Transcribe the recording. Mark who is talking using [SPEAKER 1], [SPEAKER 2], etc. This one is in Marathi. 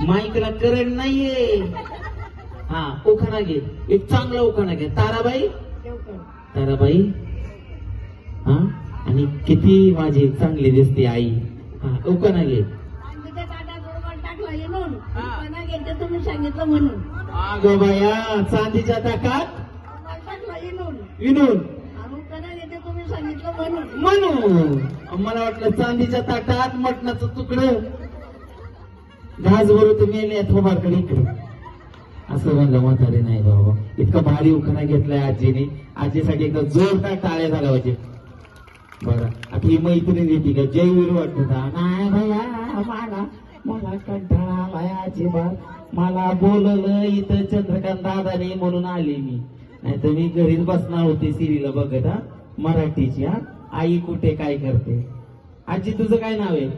[SPEAKER 1] माईकला करंट नाहीये. हा उखाणा घे, एक चांगला उखाणा घे. ताराबाई ताराबाई. हा आणि किती माझी चांगली दिसते आई. हा उखाणा घे.
[SPEAKER 2] तुम्ही सांगितलं म्हणून.
[SPEAKER 1] अगं बाया, चांदीच्या ताकात विनून
[SPEAKER 2] तुम्ही सांगितलं म्हणून.
[SPEAKER 1] म्हणून मला वाटलं चांदीच्या ताटात मटणाचं तुकडं घास भरून तुम्ही मेले थोबाडकडे इकडे असं म्हणलं. म्हातारे नाही बाबा, इतका भारी उखाणा घेतलाय आजीने. आजीसाठी एकदा जोरदार टाळ्या झाल्या पाहिजे. बरं आता ही मैत्रीण येते का जयवीर वाटत. नाही भैया मला कंटाळा आलाय अजिबात. मला बोललं इथं चंद्रकांत दादाने म्हणून आले मी. नाही तर मी घरीच बसणार होते सिरीला बघत. हा मराठीची. हा आई कुठे काय करते. आजी तुझं काय नाव आहे.